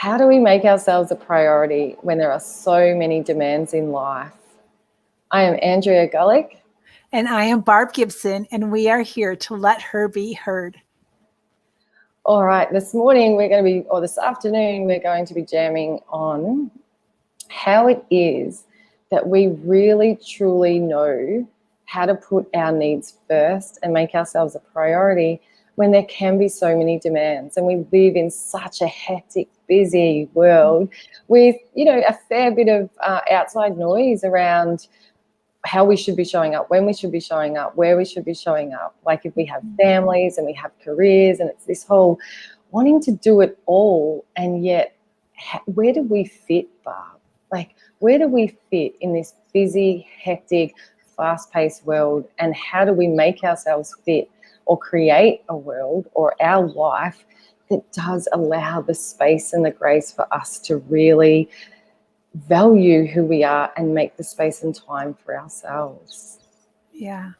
How do we make ourselves a priority when there are so many demands in life? I am Andrea Gullick. And I am Barb Gibson, and we are here to let her be heard. All right, this afternoon, we're going to be jamming on how it is that we really truly know how to put our needs first and make ourselves a priority when there can be so many demands, and we live in such a hectic, busy world with, a fair bit of outside noise around how we should be showing up, when we should be showing up, where we should be showing up. Like if we have families and we have careers, and it's this whole wanting to do it all, and yet where do we fit, Barb? Like, where do we fit in this busy, hectic, fast-paced world, and how do we make ourselves fit or create a world or our life that does allow the space and the grace for us to really value who we are and make the space and time for ourselves? Yeah.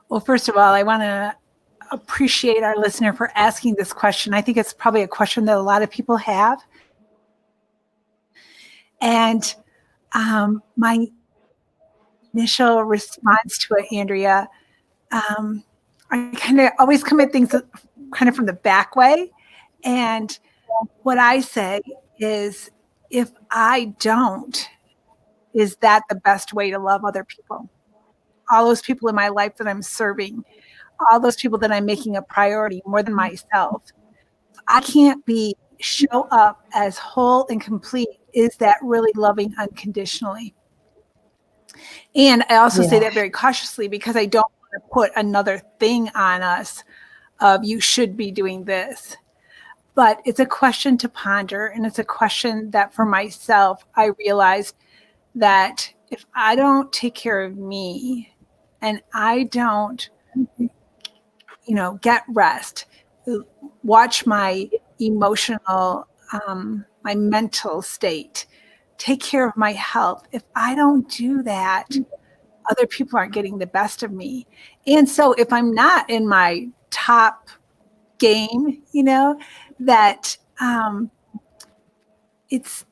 Well, first of all, I want to appreciate our listener for asking this question. I think it's probably a question that a lot of people have. And my initial response to it, Andrea, I kind of always come at things kind of from the back way. And what I say is, if I don't, is that the best way to love other people? All those people in my life that I'm serving, all those people that I'm making a priority more than myself. I can't show up as whole and complete. Is that really loving unconditionally? And I also say that very cautiously, because I don't want to put another thing on us of you should be doing this. But it's a question to ponder, and it's a question that for myself, I realized that if I don't take care of me and I don't, get rest, watch my emotional, my mental state, take care of my health. If I don't do that, other people aren't getting the best of me. And so if I'm not in my top game, that it's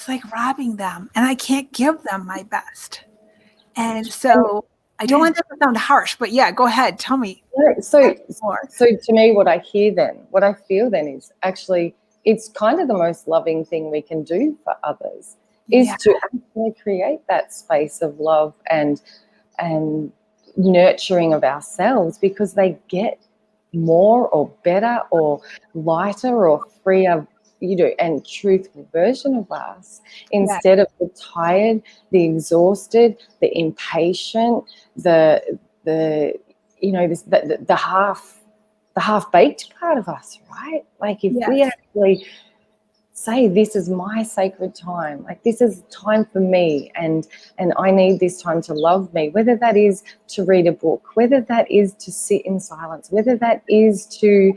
like robbing them, and I can't give them my best. And so I don't want that to sound harsh, but yeah, go ahead. Tell me. So to me, what I feel then is actually, it's kind of the most loving thing we can do for others is to actually create that space of love and nurturing of ourselves, because they get more or better or lighter or freer, and truthful version of us, instead of the tired, the exhausted, the impatient, the half-baked part of us, right? Like if we actually say, this is my sacred time, like this is time for me, and I need this time to love me, whether that is to read a book, whether that is to sit in silence, whether that is to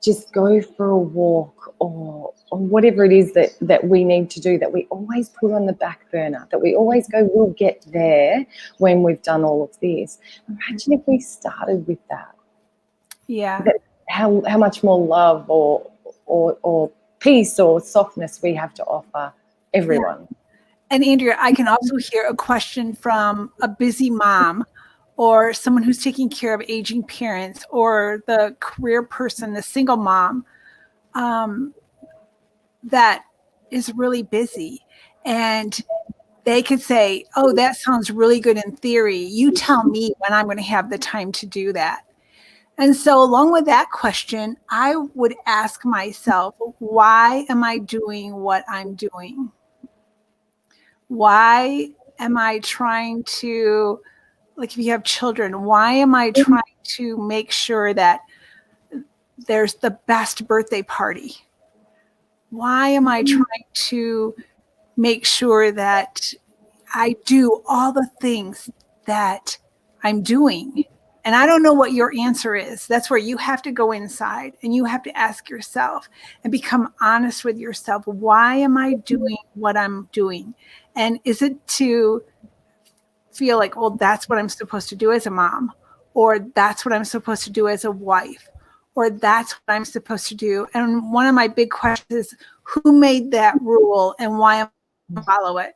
just go for a walk, or whatever it is that we need to do, that we always put on the back burner, that we always go, we'll get there when we've done all of this. Imagine if we started with that. Yeah. How much more love or peace or softness we have to offer everyone. Yeah. And Andrea, I can also hear a question from a busy mom, or someone who's taking care of aging parents, or the career person, the single mom, that is really busy. And they could say, oh, that sounds really good in theory. You tell me when I'm going to have the time to do that. And so along with that question, I would ask myself, why am I doing what I'm doing? Why am I trying to, like if you have children, why am I trying to make sure that there's the best birthday party? Why am I trying to make sure that I do all the things that I'm doing? And I don't know what your answer is. That's where you have to go inside and you have to ask yourself and become honest with yourself. Why am I doing what I'm doing? And is it to feel like, well, that's what I'm supposed to do as a mom, or that's what I'm supposed to do as a wife, or that's what I'm supposed to do. And one of my big questions is, who made that rule and why am I follow it?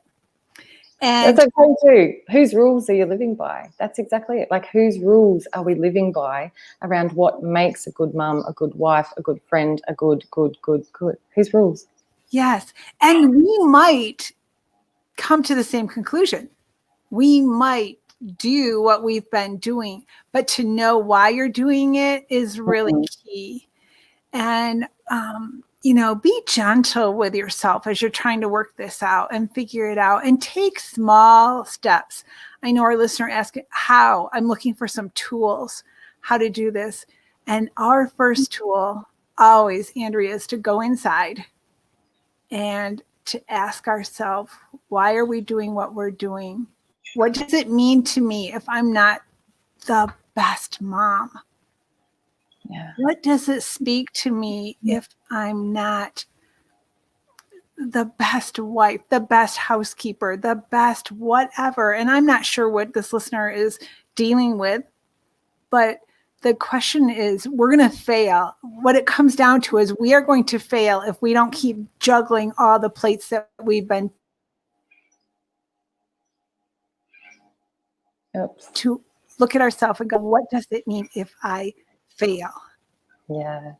And that's okay too. Whose rules are you living by? That's exactly it. Like, whose rules are we living by around what makes a good mum, a good wife, a good friend, a good. Whose rules? yes. And we might come to the same conclusion. We might do what we've been doing, but to know why you're doing it is really key. And, be gentle with yourself as you're trying to work this out and figure it out, and take small steps. I know our listener asked how. I'm looking for some tools, how to do this. And our first tool always, Andrea, is to go inside and to ask ourselves, why are we doing what we're doing? What does it mean to me if I'm not the best mom? Yeah. What does it speak to me if I'm not the best wife, the best housekeeper, the best whatever? And I'm not sure what this listener is dealing with, but the question is, we're going to fail. What it comes down to is we are going to fail if we don't keep juggling all the plates that we've been to look at ourselves and go, what does it mean if I fail? Yeah.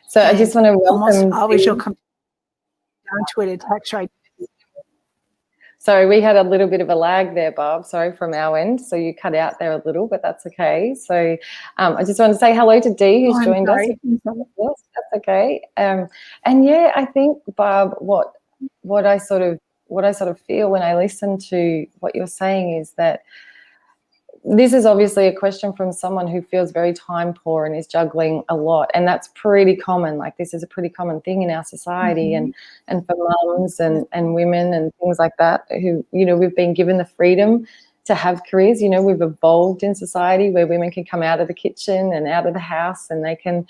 So and I just want to welcome. Almost always you'll come down to it in text, right? Sorry, we had a little bit of a lag there, Barb. Sorry, from our end. So you cut out there a little, but that's okay. So I just want to say hello to Dee, who's joined us. Yes, that's okay. And yeah, I think, Barb, what I sort of feel when I listen to what you're saying is that this is obviously a question from someone who feels very time poor and is juggling a lot, and that's pretty common. Like, this is a pretty common thing in our society, and for mums and women and things like that, who, we've been given the freedom to have careers. We've evolved in society where women can come out of the kitchen and out of the house and they can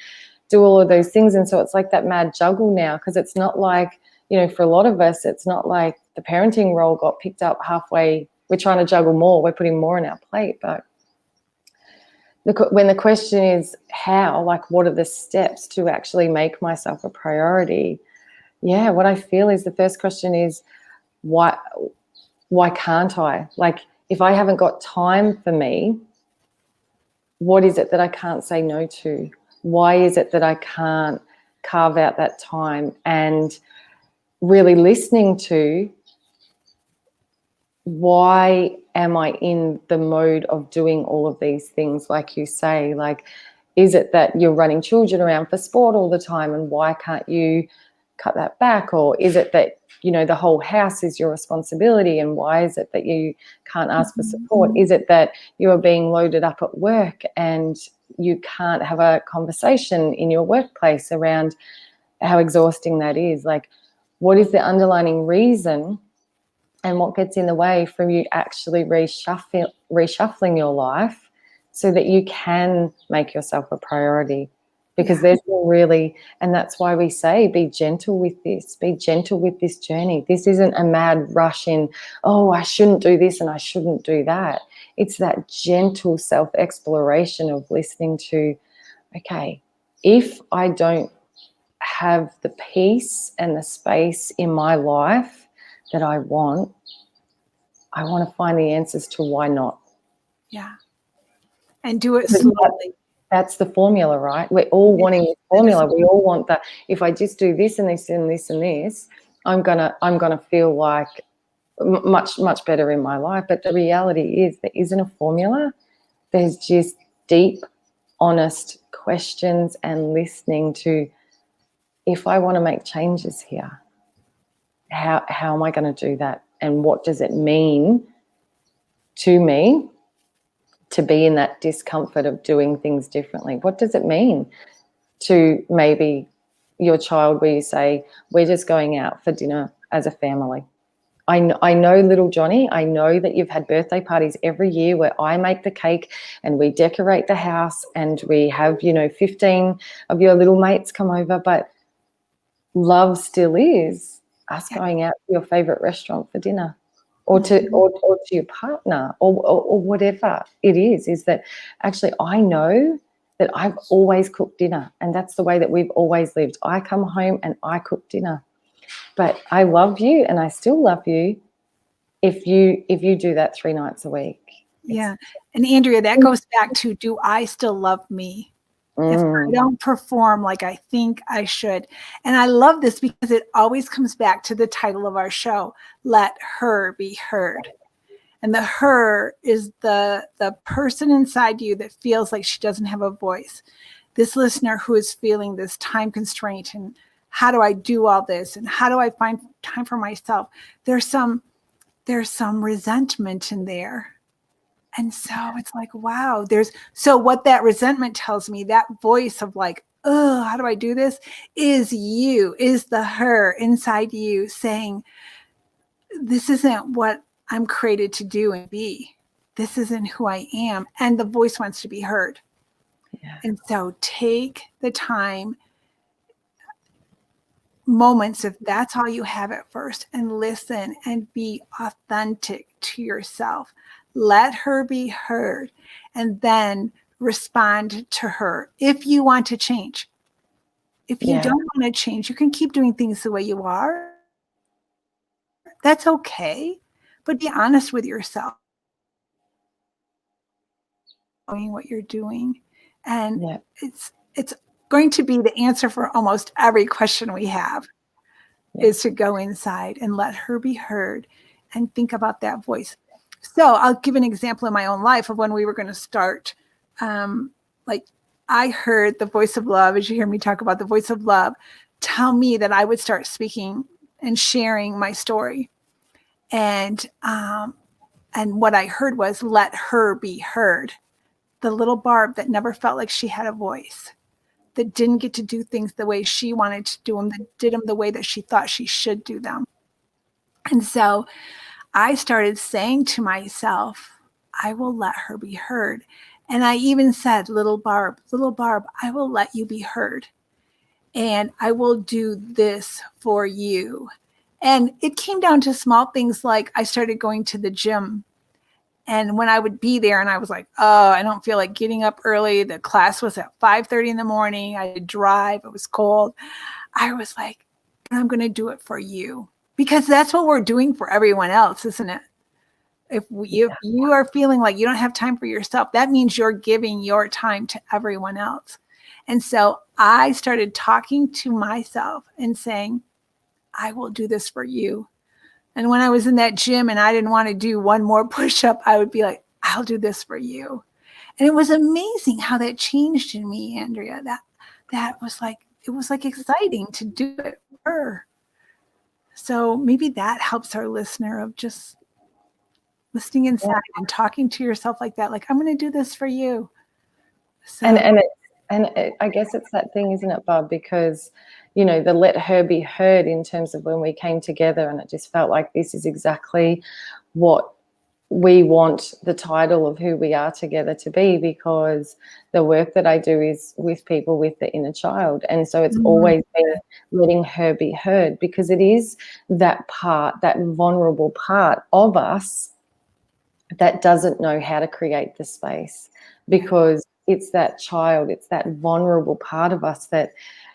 do all of those things, and so it's like that mad juggle now, because it's not like, for a lot of us, it's not like the parenting role got picked up halfway. We're trying to juggle more. We're putting more on our plate. But when the question is how, like, what are the steps to actually make myself a priority? Yeah, what I feel is the first question is, why can't I? Like, if I haven't got time for me, what is it that I can't say no to? Why is it that I can't carve out that time? And really listening to, why am I in the mode of doing all of these things, like you say? Like, is it that you're running children around for sport all the time, and why can't you cut that back? Or is it that, the whole house is your responsibility, and why is it that you can't ask for support? Is it that you are being loaded up at work and you can't have a conversation in your workplace around how exhausting that is? Like, what is the underlying reason? And what gets in the way from you actually reshuffling your life so that you can make yourself a priority? Because there's really, and that's why we say, be gentle with this, be gentle with this journey. This isn't a mad rush in, oh, I shouldn't do this and I shouldn't do that. It's that gentle self-exploration of listening to, okay, if I don't have the peace and the space in my life that I want to find the answers to why not. Yeah. And do it slowly. That's the formula, right? We're all wanting this formula. We all want that. If I just do this and this and this and this, I'm gonna feel like much better in my life. But the reality is, there isn't a formula. There's just deep, honest questions and listening to, if I want to make changes here, how am I going to do that? And what does it mean to me to be in that discomfort of doing things differently? What does it mean to maybe your child, where you say, we're just going out for dinner as a family? I know, little Johnny, I know that you've had birthday parties every year where I make the cake and we decorate the house and we have, 15 of your little mates come over, but love still is us going out to your favorite restaurant for dinner, or to your partner, or whatever it is that actually I know that I've always cooked dinner, and that's the way that we've always lived. I come home and I cook dinner. But I love you, and I still love you if you do that 3 nights a week. Yeah. And Andrea, that goes back to, do I still love me? If I don't perform like I think I should. And I love this because it always comes back to the title of our show, Let Her Be Heard. And the her is the person inside you that feels like she doesn't have a voice. This listener who is feeling this time constraint, and how do I do all this? And how do I find time for myself? There's some resentment in there. And so it's like, wow, so what that resentment tells me, that voice of like, oh, how do I do this? Is the her inside you saying, this isn't what I'm created to do and be. This isn't who I am. And the voice wants to be heard. Yeah. And so take the time, moments, if that's all you have at first, and listen and be authentic to yourself. Let her be heard, and then respond to her. If you want to change, if you don't want to change, you can keep doing things the way you are. That's okay, but be honest with yourself. Knowing what you're doing, and it's going to be the answer for almost every question we have. Is to go inside and let her be heard and think about that voice. So I'll give an example in my own life of when we were going to start. Like, I heard the voice of love, as you hear me talk about the voice of love, tell me that I would start speaking and sharing my story. And what I heard was, let her be heard. The little Barb that never felt like she had a voice, that didn't get to do things the way she wanted to do them, that did them the way that she thought she should do them. And so I started saying to myself, I will let her be heard. And I even said, little Barb, I will let you be heard. And I will do this for you. And it came down to small things, like I started going to the gym. And when I would be there and I was like, oh, I don't feel like getting up early. The class was at 5:30 in the morning. I had to drive. It was cold. I was like, I'm going to do it for you. Because that's what we're doing for everyone else, isn't it? If you are feeling like you don't have time for yourself, that means you're giving your time to everyone else. And so I started talking to myself and saying, I will do this for you. And when I was in that gym and I didn't want to do one more push-up, I would be like, I'll do this for you. And it was amazing how that changed in me, Andrea. That was like, it was like exciting to do it for her. So maybe that helps our listener, of just listening inside and talking to yourself like that. Like, I'm going to do this for you. So. And I guess it's that thing, isn't it, Bob? Because, the let her be heard, in terms of when we came together, and it just felt like this is exactly what we want the title of who we are together to be, because the work that I do is with people with the inner child. And so it's always been letting her be heard, because it is that part, that vulnerable part of us that doesn't know how to create the space, because it's that child, it's that vulnerable part of us that,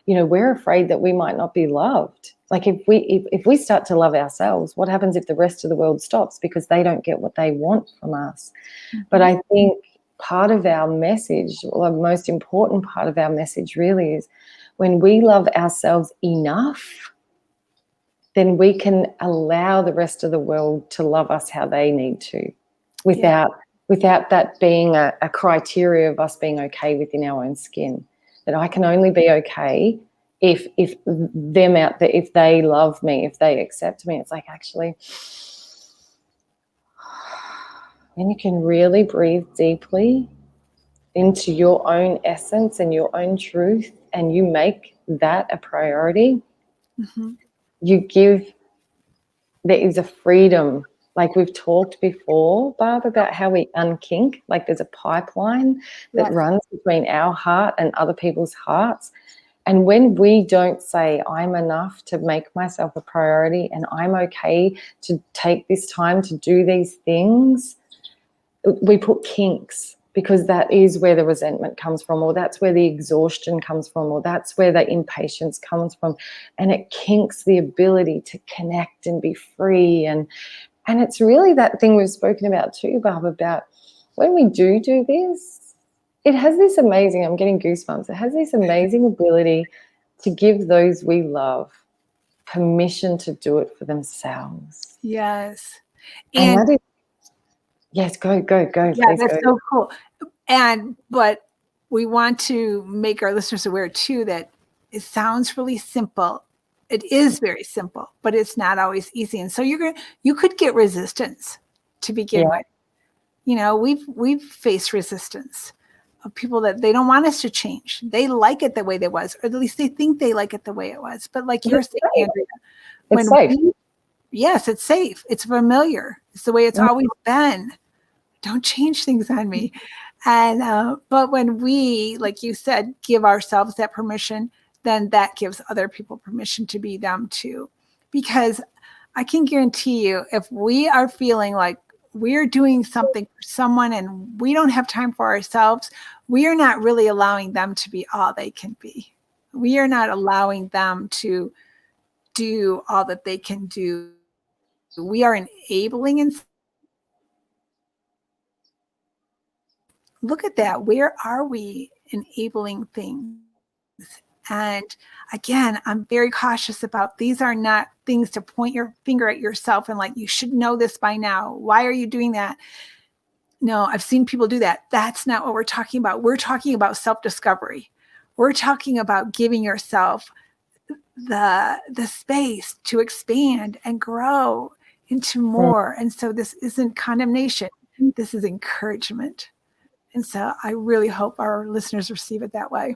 we're afraid that we might not be loved. Like, if we start to love ourselves, what happens if the rest of the world stops because they don't get what they want from us? But I think part of our message, or the most important part of our message really, is when we love ourselves enough, then we can allow the rest of the world to love us how they need to, without that being a criteria of us being okay within our own skin. That I can only be okay if them out there, if they love me, if they accept me. It's like, actually, then you can really breathe deeply into your own essence and your own truth, and you make that a priority. There is a freedom. Like we've talked before, Barb, about how we unkink. Like, there's a pipeline that runs between our heart and other people's hearts. And when we don't say, I'm enough to make myself a priority, and I'm okay to take this time to do these things, we put kinks because that is where the resentment comes from, or that's where the exhaustion comes from, or that's where the impatience comes from. And it kinks the ability to connect and be free. And it's really that thing we've spoken about too, Barb, about when we do this, it has this amazing, I'm getting goosebumps, it has this amazing ability to give those we love permission to do it for themselves. Yes. And that is, yes, go. Yeah, Please that's go. so cool. But we want to make our listeners aware too that it sounds really simple. It is very simple, but it's not always easy. And so you could get resistance to begin with. You know, we've faced resistance of people that they don't want us to change. They like it the way it was, or at least they think they like it the way it was. But like you're saying, Andrea, it's safe. Yes, it's safe. It's familiar. It's the way it's always been. Don't change things on me. And but when we, like you said, give ourselves that permission, then that gives other people permission to be them too. Because I can guarantee you, if we are feeling like we're doing something for someone and we don't have time for ourselves, we are not really allowing them to be all they can be. We are not allowing them to do all that they can do. We are enabling and look at that. Where are we enabling things? And again, I'm very cautious about these are not things to point your finger at yourself and like, you should know this by now. Why are you doing that? No, I've seen people do that. That's not what we're talking about. We're talking about self-discovery. We're talking about giving yourself the space to expand and grow into more. And so this isn't condemnation. This is encouragement. And so I really hope our listeners receive it that way.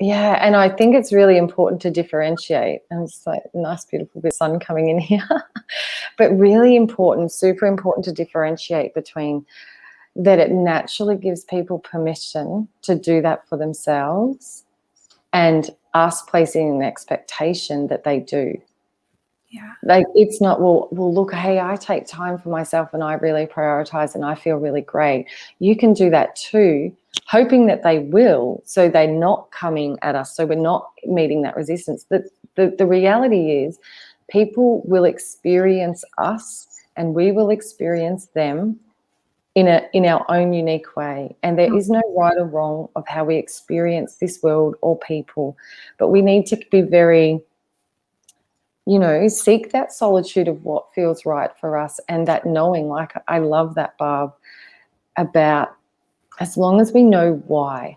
Yeah, and I think it's really important to differentiate. And it's like a nice, beautiful bit of sun coming in here. But really important, super important to differentiate between that it naturally gives people permission to do that for themselves and us placing an expectation that they do. Yeah. Like it's not, well, look, hey, I take time for myself and I really prioritize and I feel really great. You can do that too, hoping that they will, so they're not coming at us, so we're not meeting that resistance. The reality is people will experience us and we will experience them in our own unique way. And there is no right or wrong of how we experience this world or people, but we need to be very, seek that solitude of what feels right for us, and that knowing, like I love that, Barb, about as long as we know why.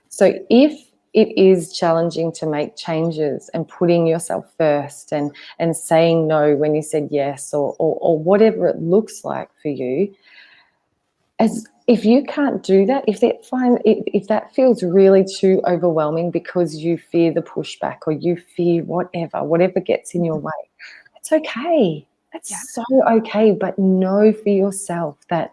So if it is challenging to make changes and putting yourself first and saying no when you said yes, or whatever it looks like for you, as if you can't do that, if that feels really too overwhelming because you fear the pushback or you fear whatever gets in your way, it's okay. That's so okay. But know for yourself that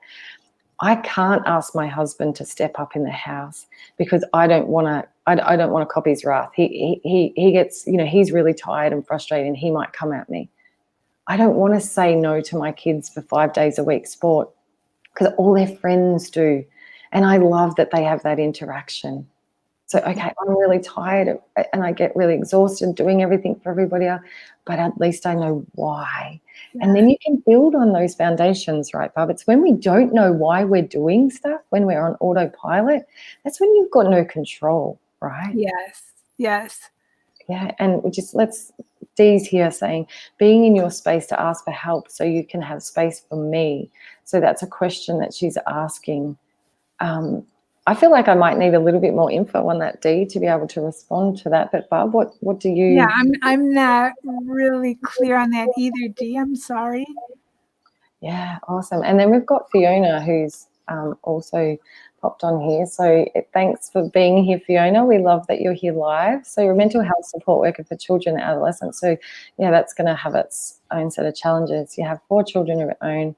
I can't ask my husband to step up in the house because I don't want to. I don't want to copy his wrath. He gets, he's really tired and frustrated, and he might come at me. I don't want to say no to my kids for 5 days a week sport because all their friends do, and I love that they have that interaction. So, okay, I'm really tired and I get really exhausted doing everything for everybody else, but at least I know why. Yeah. And then you can build on those foundations, right, Barb? It's when we don't know why we're doing stuff, when we're on autopilot, that's when you've got no control, right? Yes. Yeah, and Dee's here saying, being in your space to ask for help so you can have space for me. So that's a question that she's asking. I feel like I might need a little bit more info on that, Dee, to be able to respond to that. But Barb, what do you? Yeah, I'm not really clear on that either, Dee. I'm sorry. Yeah, awesome. And then we've got Fiona, who's also popped on here. So thanks for being here, Fiona. We love that you're here live. So you're a mental health support worker for children and adolescents. So yeah, that's going to have its own set of challenges. You have 4 children of your own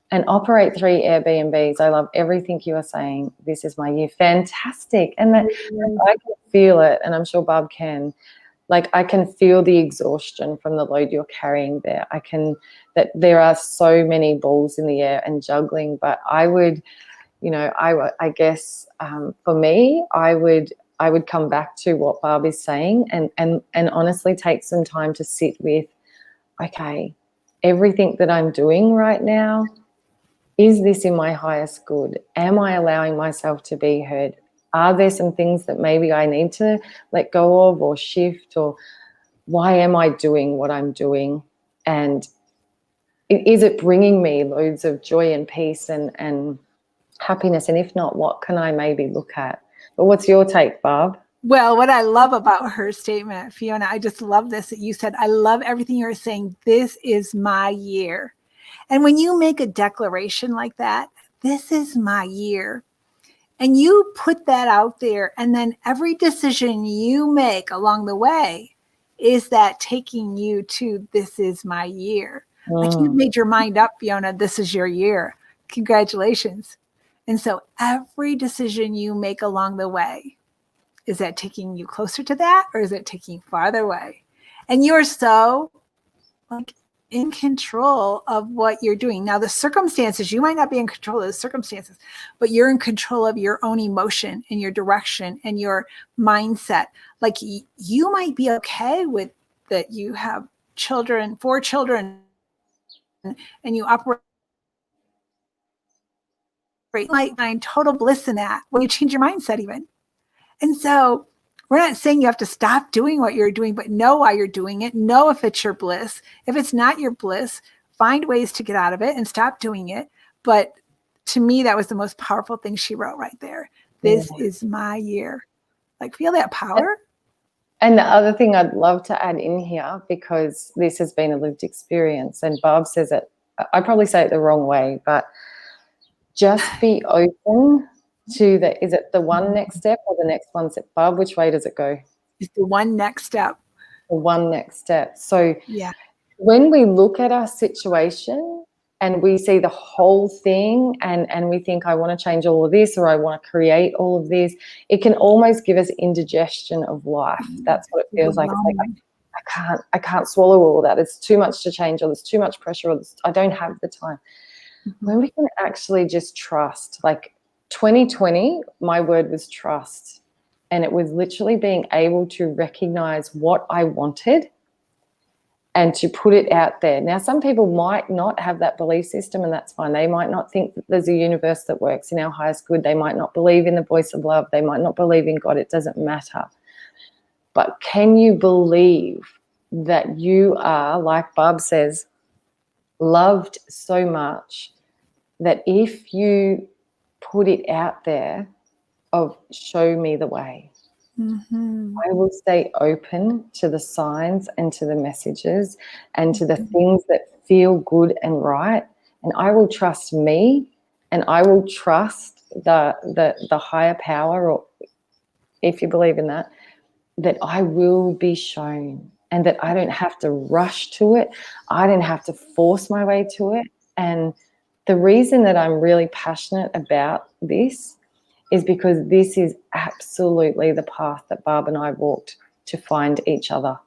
and operate 3 Airbnbs. I love everything you are saying. This is my year. Fantastic. And that I can feel it, and I'm sure Barb can. Like I can feel the exhaustion from the load you're carrying there. That there are so many balls in the air and juggling, but I would, I guess for me, I would come back to what Barb is saying and honestly take some time to sit with, okay, everything that I'm doing right now, is this in my highest good? Am I allowing myself to be heard? Are there some things that maybe I need to let go of or shift, or why am I doing what I'm doing? And is it bringing me loads of joy and peace and happiness? And if not, what can I maybe look at? But what's your take, Barb? Well, what I love about her statement, Fiona, I just love this that you said, I love everything you're saying. This is my year. And when you make a declaration like that, this is my year, and you put that out there, and then every decision you make along the way is that taking you to this is my year. Like you've made your mind up, Fiona, this is your year. Congratulations. And so every decision you make along the way, is that taking you closer to that, or is it taking you farther away? And you're so like in control of what you're doing. Now, the circumstances, you might not be in control of the circumstances, but you're in control of your own emotion and your direction and your mindset. Like you might be okay with that you have children, 4 children, and you operate, you might find total bliss in that when you change your mindset even. And so we're not saying you have to stop doing what you're doing, but know why you're doing it. Know if it's your bliss. If it's not your bliss, find ways to get out of it and stop doing it. But to me, that was the most powerful thing she wrote right there. This is my year. Like, feel that power. And the other thing I'd love to add in here, because this has been a lived experience, and Barb says it, I probably say it the wrong way, but just be open to is it the one next step or the next one step? Barb, which way does it go? It's the one next step. The one next step. So yeah, when we look at our situation and we see the whole thing and we think, I want to change all of this, or I want to create all of this, it can almost give us indigestion of life. That's what it feels like. It's like, I can't swallow all of that. It's too much to change, or there's too much pressure, or I don't have the time. When we can actually just trust, like 2020, my word was trust. And it was literally being able to recognize what I wanted and to put it out there. Now, some people might not have that belief system, and that's fine. They might not think that there's a universe that works in our highest good. They might not believe in the voice of love. They might not believe in God. It doesn't matter. But can you believe that you are, like Barb says, loved so much that if you put it out there of show me the way, I will stay open to the signs and to the messages and to the things that feel good and right, and I will trust me, and I will trust the higher power, or if you believe in that I will be shown, and that I don't have to rush to it. I don't have to force my way to it. And the reason that I'm really passionate about this is because this is absolutely the path that Barb and I walked to find each other.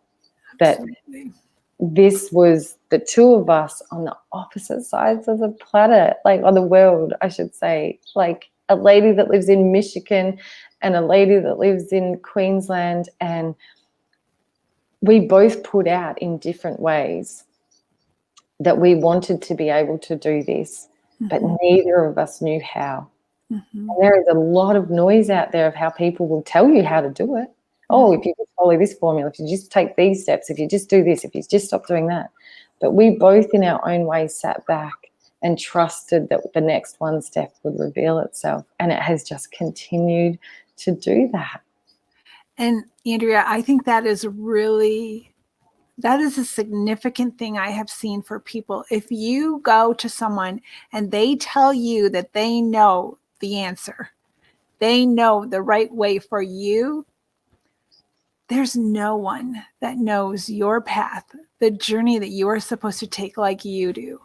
Absolutely. That this was the two of us on the opposite sides of the planet, like on the world, I should say, like a lady that lives in Michigan and a lady that lives in Queensland. And we both put out in different ways that we wanted to be able to do this, but neither of us knew how. And there is a lot of noise out there of how people will tell you how to do it. Oh, if you just follow this formula, if you just take these steps, if you just do this, if you just stop doing that. But we both in our own way sat back and trusted that the next one step would reveal itself. And it has just continued to do that. And Andrea, I think that is a significant thing I have seen for people. If you go to someone and they tell you that they know the answer, they know the right way for you, there's no one that knows your path, the journey that you are supposed to take like you do.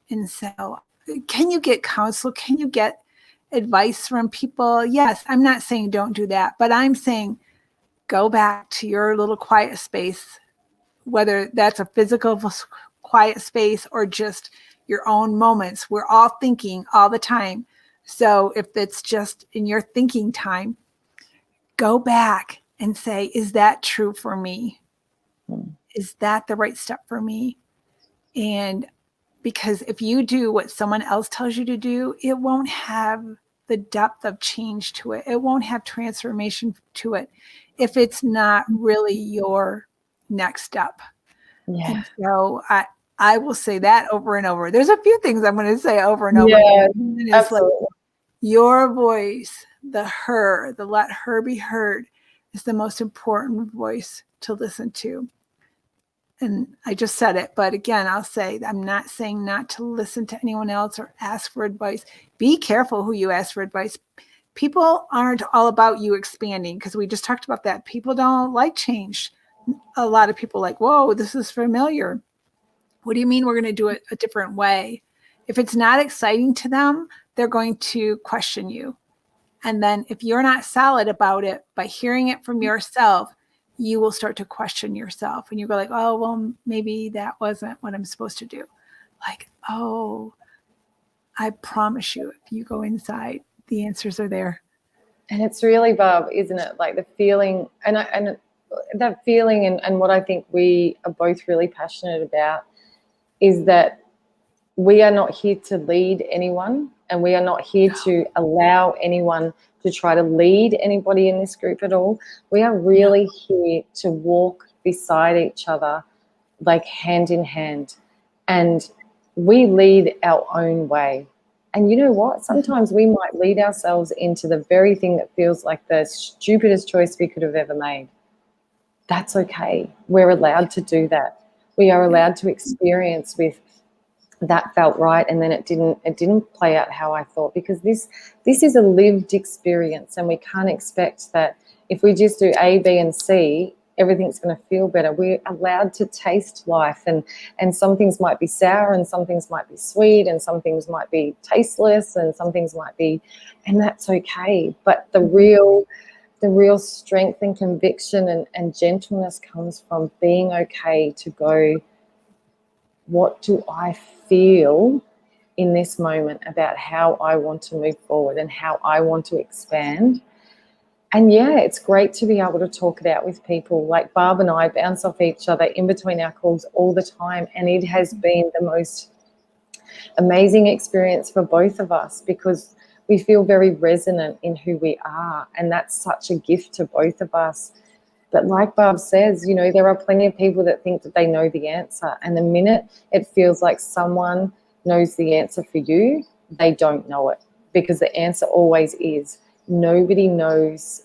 And so, can you get counsel? Can you get advice from people? Yes, I'm not saying don't do that, but I'm saying go back to your little quiet space, whether that's a physical quiet space or just your own moments. We're all thinking all the time. So if it's just in your thinking time, go back and say, is that true for me? Is that the right step for me? And because if you do what someone else tells you to do, it won't have the depth of change to it. It won't have transformation to it if it's not really your next step. Yeah. And so I will say that over and over. There's a few things I'm going to say over and over. Yeah, And it's absolutely. like your voice, the let her be heard, is the most important voice to listen to. And I just said it, but again, I'll say I'm not saying not to listen to anyone else or ask for advice. Be careful who you ask for advice. People aren't all about you expanding, because we just talked about that. People don't like change. A lot of people like, whoa, this is familiar. What do you mean we're going to do it a different way? If it's not exciting to them, they're going to question you. And then if you're not solid about it, by hearing it from yourself, you will start to question yourself. And you go like, oh, well, maybe that wasn't what I'm supposed to do. Like, oh, I promise you, if you go inside, the answers are there. And it's really, Barb, isn't it? Like the feeling, and that feeling, and what I think we are both really passionate about is that we are not here to lead anyone, and we are not here to allow anyone to try to lead anybody in this group at all. We are really here to walk beside each other, like hand in hand, and we lead our own way. And you know what? Sometimes we might lead ourselves into the very thing that feels like the stupidest choice we could have ever made. That's okay. We're allowed to do that. We are allowed to experience with that felt right, and then it didn't play out how I thought, because this is a lived experience, and we can't expect that if we just do A, B, and C, everything's going to feel better. We're allowed to taste life, and some things might be sour, and some things might be sweet, and some things might be tasteless, and some things might be, and that's okay. But the real strength and conviction and gentleness comes from being okay to go, what do I feel in this moment about how I want to move forward and how I want to expand? And yeah, it's great to be able to talk it out with people. Like Barb and I bounce off each other in between our calls all the time, and it has been the most amazing experience for both of us, because we feel very resonant in who we are, and that's such a gift to both of us. But like Barb says, you know, there are plenty of people that think that they know the answer, and the minute it feels like someone knows the answer for you, they don't know it, because the answer always is nobody knows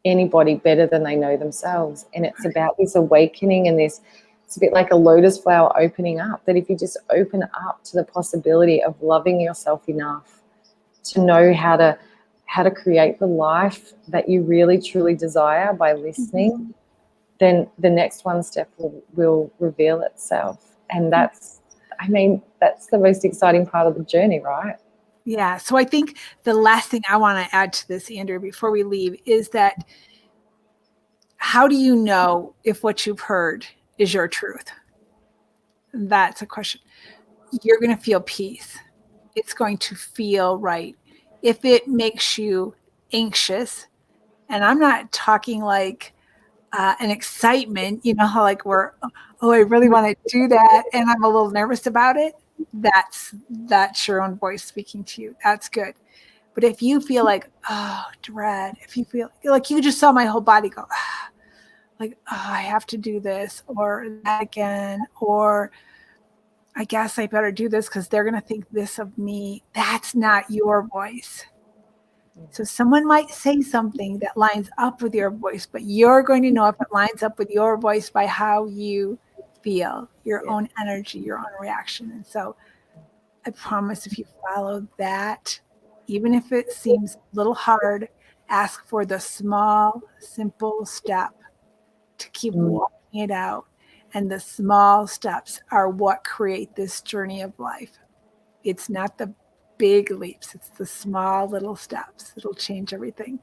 anybody better than they know themselves. And it's about this awakening, and this, it's a bit like a lotus flower opening up, that if you just open up to the possibility of loving yourself enough to know how to create the life that you really truly desire by listening, then the next one step will reveal itself. And that's, I mean, that's the most exciting part of the journey, right? Yeah. So I think the last thing I want to add to this, Andrew, before we leave, is that how do you know if what you've heard is your truth? That's a question. You're going to feel peace. It's going to feel right. If it makes you anxious, and I'm not talking like an excitement, you know, how like I really want to do that, and I'm a little nervous about it. That's your own voice speaking to you. That's good. But if you feel like, oh, dread, if you feel like you just saw my whole body go, like, oh, I have to do this or that again, or I guess I better do this because they're going to think this of me. That's not your voice. So someone might say something that lines up with your voice, but you're going to know if it lines up with your voice by how you feel, your own energy, your own reaction. And so I promise, if you follow that, even if it seems a little hard, ask for the small, simple step to keep walking it out. And the small steps are what create this journey of life. It's not the big leaps, it's the small little steps that'll change everything.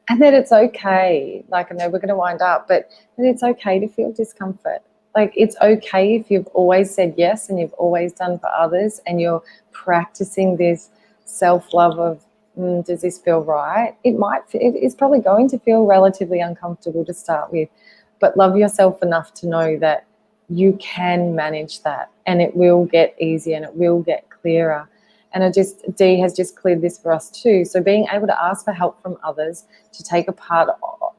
And that it's okay. Like, I know we're going to wind up, but it's okay to feel discomfort. Like, it's okay if you've always said yes and you've always done for others, and you're practicing this self-love of, does this feel right? It is probably going to feel relatively uncomfortable to start with, but love yourself enough to know that you can manage that, and it will get easier and it will get clearer. And Dee has just cleared this for us too. So being able to ask for help from others to take a part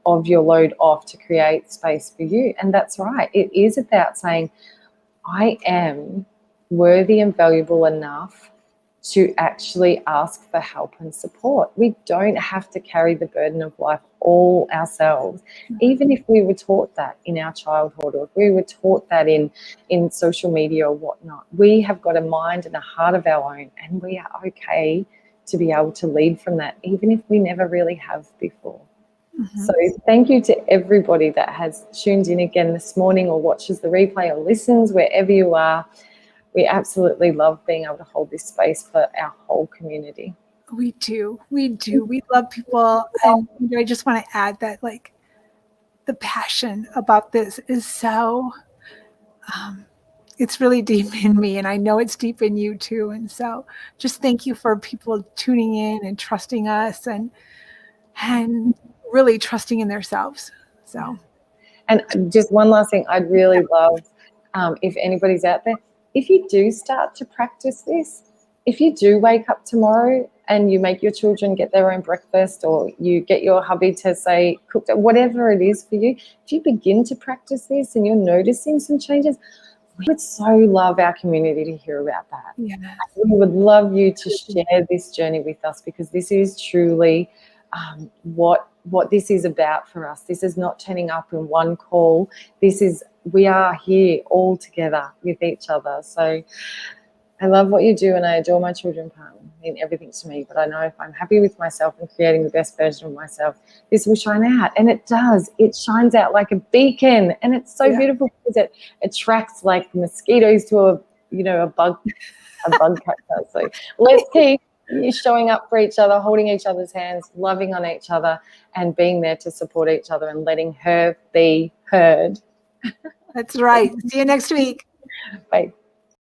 of your load off to create space for you. And that's right. It is about saying, I am worthy and valuable enough to actually ask for help and support. We don't have to carry the burden of life all ourselves, even if we were taught that in our childhood, or if we were taught that in social media or whatnot. We have got a mind and a heart of our own, and we are okay to be able to lead from that, even if we never really have before. So thank you to everybody that has tuned in again this morning, or watches the replay, or listens wherever you are. We absolutely love being able to hold this space for our whole community. We do. We love people. And I just want to add that, like, the passion about this is so, it's really deep in me, and I know it's deep in you too. And so just thank you for people tuning in and trusting us, and really trusting in themselves. So, and just one last thing, I'd really love, if anybody's out there, if you do start to practice this, if you do wake up tomorrow and you make your children get their own breakfast, or you get your hubby to say, cook, whatever it is for you, if you begin to practice this and you're noticing some changes, we would so love our community to hear about that. yeah. We would love you to share this journey with us, because this is truly what this is about for us. This is not turning up in one call. We are here all together with each other. So I love what you do, and I adore my children, mean everything to me. But I know if I'm happy with myself and creating the best version of myself, this will shine out. And it does. It shines out like a beacon, and it's so beautiful, because it attracts like mosquitoes to a bug catcher. So let's keep showing up for each other, holding each other's hands, loving on each other, and being there to support each other, and letting her be heard. That's right. See you next week. Bye.